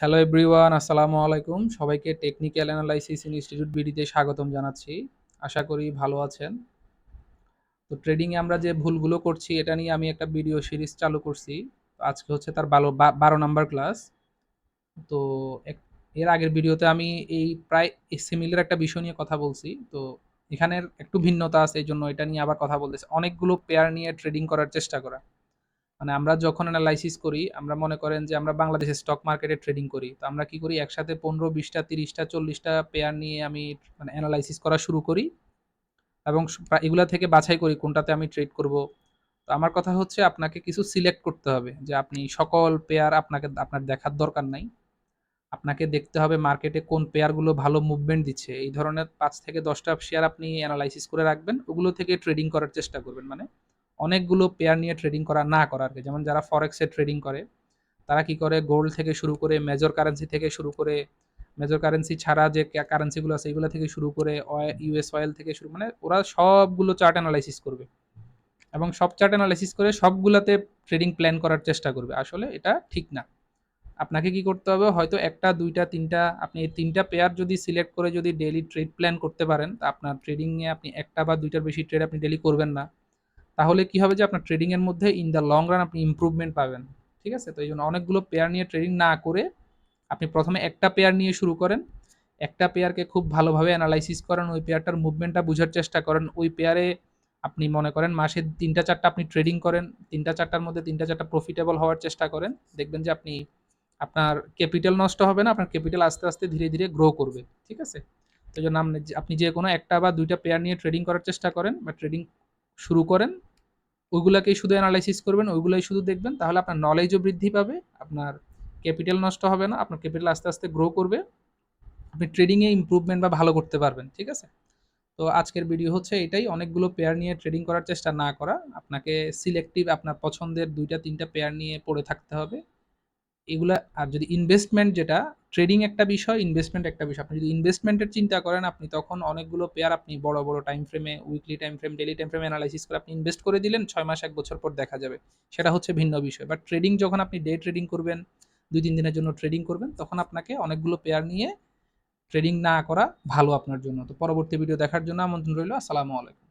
Hello everyone, আসসালামু আলাইকুম। সবাইকে টেকনিক্যাল অ্যানালাইসিস ইনস্টিটিউট বিডিতে স্বাগতম জানাচ্ছি। আশা করি ভালো আছেন। তো ট্রেডিংয়ে আমরা যে ভুলগুলো করছি এটা নিয়ে আমি একটা ভিডিও সিরিজ চালু করছি। আজকে হচ্ছে তার ১২ নাম্বার ক্লাস। তো এক এর আগের ভিডিওতে আমি এই প্রায় সিমিলার একটা বিষয় নিয়ে কথা বলছি। তো এখানের একটু ভিন্নতা আছে, এজন্য এটা নিয়ে আবার কথা বলতেছি। অনেকগুলো পেয়ার নিয়ে ট্রেডিং করার চেষ্টা করা। মানে আমরা যখন এনালাইসিস করি, আমরা মনে করেন যে আমরা বাংলাদেশের স্টক মার্কেটে ট্রেডিং করি। তো আমরা কি করি, একসাথে ১৫, ২০টা, ৩০টা, ৪০টা পেয়ার নিয়ে আমি মানে এনালাইসিস করা শুরু করি এবং এগুলা থেকে বাছাই করি কোনটাতে আমি ট্রেড করব। তো আমার কথা হচ্ছে আপনাকে কিছু সিলেক্ট করতে হবে যে আপনি সকল পেয়ার আপনার দেখার দরকার নাই। আপনাকে দেখতে হবে মার্কেটে কোন পেয়ারগুলো ভালো মুভমেন্ট দিচ্ছে। এই ধরনের ৫ থেকে ১০ টা শেয়ার আপনি এনালাইসিস করে রাখবেন। ওগুলো থেকে ট্রেডিং করার চেষ্টা করবেন। মানে অনেকগুলো পেয়ার নিয়ে ট্রেডিং না করা আরকি। যেমন যারা ফরেক্সে ট্রেডিং করে, তারা কি করে গোল্ড থেকে শুরু করে মেজর কারেন্সি থেকে শুরু করে মেজর কারেন্সি ছাড়া যে কারেন্সিগুলো আছে এগুলো থেকে শুরু করে ইউএস অয়েল থেকে শুরু মানে ওরা সবগুলো চার্ট এনালাইসিস করবে এবং সব চার্ট এনালাইসিস করে সবগুলাতে ট্রেডিং প্ল্যান করার চেষ্টা করবে। আসলে এটা ঠিক না। আপনাকে কি করতে হবে, হয়তো ১ টা ২ টা ৩ টা আপনি এই ৩ টা পেয়ার যদি সিলেক্ট করে যদি ডেইলি ট্রেড প্ল্যান করতে পারেন, তা আপনার ট্রেডিং এ আপনি ১ টা বা ২ টার বেশি ট্রেড আপনি ডেইলি করবেন না। তাহলে কি হবে যে আপনার ট্রেডিং এর মধ্যে ইন দ্য লং রান আপনি ইমপ্রুভমেন্ট পাবেন। ঠিক আছে? তো এইজন্য অনেকগুলো পেয়ার নিয়ে ট্রেডিং না করে আপনি ১ম এ একটা পেয়ার নিয়ে শুরু করেন। একটা পেয়ারকে খুব ভালোভাবে এনালাইসিস করেন, ওই পেয়ারটার মুভমেন্টটা বুঝার চেষ্টা করেন। ওই পেয়ারে আপনি মনে করেন মাসে ৩ টা ৪ টা আপনি ট্রেডিং করেন। ৩ টা ৪ টার মধ্যে ৩ টা ৪ টা প্রফিটেবল হওয়ার চেষ্টা করেন। দেখবেন যে আপনার ক্যাপিটাল নষ্ট হবে না। আপনার ক্যাপিটাল আস্তে, আস্তে ধীরে, ধীরে গ্রো করবে। ঠিক আছে? তো এজন্য আপনি যেকোনো ১ টা বা ২ টা পেয়ার নিয়ে ট্রেডিং করার চেষ্টা করেন বা ট্রেডিং শুরু করেন। ওইগুলাকেই শুধু এনালাইসিস করবেন, ওইগুলাই শুধু দেখবেন। তাহলে আপনার নলেজও বৃদ্ধি পাবে, আপনার ক্যাপিটাল নষ্ট হবে না, আপনার ক্যাপিটাল আস্তে, আস্তে গ্রো করবে। আপনি ট্রেডিং এ ইমপ্রুভমেন্ট বা ভালো করতে পারবেন। ঠিক আছে? তো আজকের ভিডিও হচ্ছে এটাই, অনেকগুলো পেয়ার নিয়ে ট্রেডিং করার চেষ্টা না করা। আপনাকে সিলেক্টিভ আপনার পছন্দের ২ টা ৩ টা পেয়ার নিয়ে পড়ে থাকতে হবে। এগুলা আর যদি ইনভেস্টমেন্ট যেটা, ট্রেডিং একটা বিষয়, ইনভেস্টমেন্ট একটা বিষয়। আপনি যদি ইনভেস্টমেন্টের চিন্তা করেন, আপনি তখন অনেকগুলো পেয়ার আপনি বড়, বড় টাইম ফ্রেমে, weekly time frame, daily time frame analysis করে আপনি ইনভেস্ট করে দিলেন। ৬ মাস ১ বছর পর দেখা যাবে। সেটা হচ্ছে ভিন্ন বিষয়। বাট ট্রেডিং যখন আপনি ডে ট্রেডিং করবেন, ২-৩ দিনের জন্য ট্রেডিং করবেন, তখন আপনাকে অনেকগুলো পেয়ার নিয়ে ট্রেডিং না করা ভালো আপনার জন্য। তো পরবর্তী ভিডিও দেখার জন্য আমন্ত্রণ রইল। আসসালামু আলাইকুম।